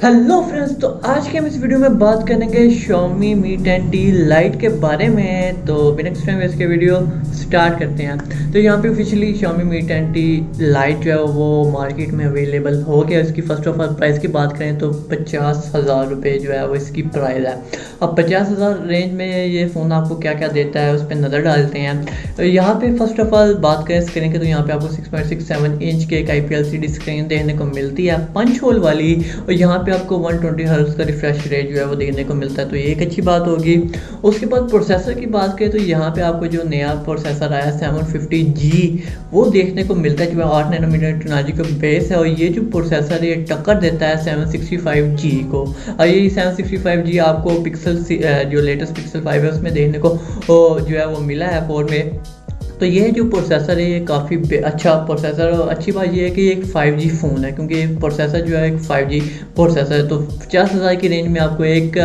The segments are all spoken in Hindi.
हेलो फ्रेंड्स, तो आज के हम इस वीडियो में बात करेंगे Xiaomi Mi 10T Lite के बारे में। तो बिना किसी टाइम वेस्ट के वीडियो स्टार्ट करते हैं। तो यहाँ पे officially Xiaomi Mi 10T Lite जो है वो मार्केट में अवेलेबल हो गया। इसकी फर्स्ट ऑफ ऑल प्राइस की बात करें तो 50,000 रुपये जो है वो इसकी प्राइस है। अब 50,000 रेंज में ये फ़ोन आपको क्या क्या देता है उस पर नज़र डालते हैं। तो यहाँ पे फर्स्ट ऑफ ऑल बात करें स्क्रीन की, तो यहाँ पे आपको 6.67 इंच के एक IPLCD स्क्रीन देखने को मिलती है, पंच होल वाली। और यहाँ पे आपको 120 हर्ट्ज का रिफ्रेश रेट जो है वो देखने को मिलता है, तो ये एक अच्छी बात होगी। उसके बाद प्रोसेसर की बात करें तो यहाँ पे आपको जो नया प्रोसेसर आया 750G वो देखने को मिलता है, जो 8 नैनोमीटर टेक्नोलॉजी का बेस है। और ये जो प्रोसेसर है ये टक्कर देता है 765G को। और ये 765G आपको पिक्सल जो लेटेस्ट पिक्सल 5 है उसमें देखने को जो है वो मिला है 4 में। तो ये जो प्रोसेसर है ये काफ़ी अच्छा प्रोसेसर है। और अच्छी बात ये है कि ये एक 5G फ़ोन है, क्योंकि ये प्रोसेसर जो है एक 5G प्रोसेसर है। तो 50,000 की रेंज में आपको एक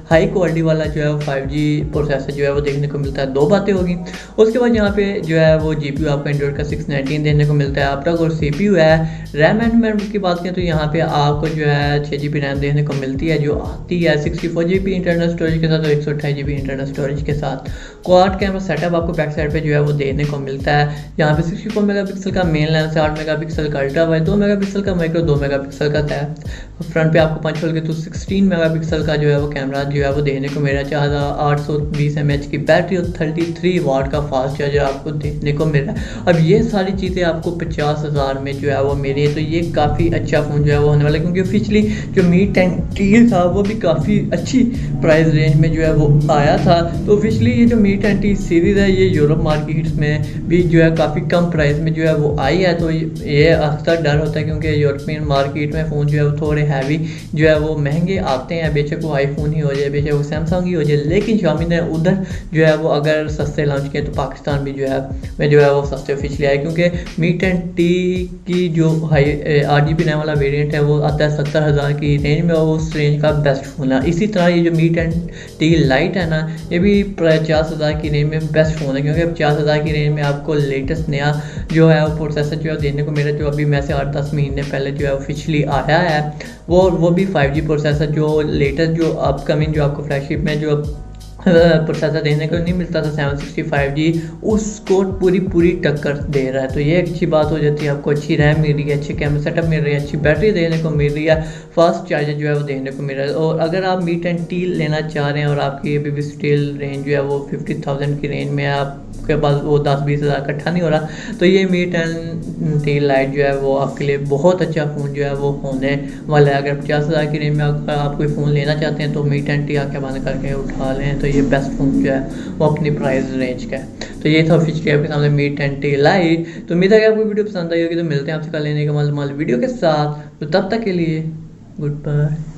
हाई क्वालिटी वाला जो है वो 5G प्रोसेसर जो है वो देखने को मिलता है। दो बातें होगी। उसके बाद यहाँ पे जो है वो GPU आपको एंड्रॉइड का 619 देखने को मिलता है। आपका और CPU है। रैम एंड मेमोरी की बात करें तो यहाँ पे आपको जो है 6GB रैम देखने को मिलती है, जो आती है 64GB इंटरनल स्टोरेज के साथ और 128GB इंटरनल स्टोरेज के साथ। क्वाड कैमरा सेटअप आपको बैक साइड पे जो है वो देखने को मिलता है। यहाँ पे 64 मेगापिक्सल का मेन लेंस है, 8 मेगापिक्सल का अल्ट्रा वाइड, 2 मेगापिक्सल का माइक्रो, 2 मेगापिक्सल का टैप। फ्रंट पे आपको 5 के तो 16 मेगापिक्सल का जो है वो कैमरा जो है वो देखने को मिल रहा है। 4820 mAh की बैटरी और 33 वाट का फास्ट चार्जर आपको देखने को मिल रहा है। अब ये सारी चीज़ें आपको 50,000 में जो है वो मिली है, तो ये काफ़ी अच्छा फ़ोन जो है वो होने वाला है। क्योंकि ऑफिशियली जो Mi 10T था वो भी काफ़ी अच्छी प्राइस रेंज में जो है वो आया था। तो ऑफिशियली ये जो Mi 10T सीरीज़ है ये यूरोप मार्केट्स में भी जो है काफ़ी कम प्राइस में जो है वो आई है। तो ये अक्सर डर होता है, क्योंकि यूरोपियन मार्केट में फ़ोन जो है वो थोड़े हैवी जो है वो महंगे आते हैं। बेशक वो आईफोन ही हो जाए, बेशक वो सैमसंग ही हो जाए, लेकिन Xiaomi ने उधर जो है वो अगर सस्ते लॉन्च किए तो पाकिस्तान भी जो है वो सस्ते ऑफिशियली आए। क्योंकि Mi 10T की जो 8GB रैम वाला वेरिएंट है वो आता है 70,000 की रेंज में, और उस रेंज का बेस्ट फ़ोन है। इसी तरह ये जो Mi 10T Lite है ना, ये भी 50,000 की रेंज में बेस्ट फ़ोन है। क्योंकि 50,000 की रेंज में आपको लेटेस्ट नया जो है वो प्रोसेसर जो है देखने को मिला, जो अभी मैं से 8-10 महीने पहले जो है ऑफिशियली आया है। वो भी 5G प्रोसेसर, जो लेटेस्ट जो अपकमिंग जो आपको फ्लैगशिप में जो प्रोसेसर देखने को नहीं मिलता था 765G, उसको पूरी टक्कर दे रहा है। तो ये अच्छी बात हो जाती है। आपको अच्छी रैम मिल रही है, अच्छी कैमरा सेटअप मिल रही है, अच्छी बैटरी देखने को मिल रही है, फास्ट चार्जर जो है वो देखने को मिल रहा है। और अगर आप Mi 10T लेना चाह रहे हैं और आपकी अभी भी स्टिल रेंज जो है वो 50,000 की रेंज में आपके पास वो 10-20 हज़ार इकट्ठा नहीं हो रहा, तो ये Mi 10T Lite जो है वो आपके लिए बहुत अच्छा फ़ोन जो है वो होने वाला है। अगर 50,000 की रेंज में आप कोई फ़ोन लेना चाहते हैं तो Mi 10T आके बंद करके उठा लें, तो ये बेस्ट फ़ोन जो है वो अपनी प्राइस रेंज का है। तो ये था ऑफिशियली आपके सामने Mi 10T Lite। तो उम्मीद है कि आपको वीडियो पसंद आई होगी। तो मिलते हैं आपसे कल लेने के माल वीडियो के साथ। तो तब तक के लिए गुड बाय।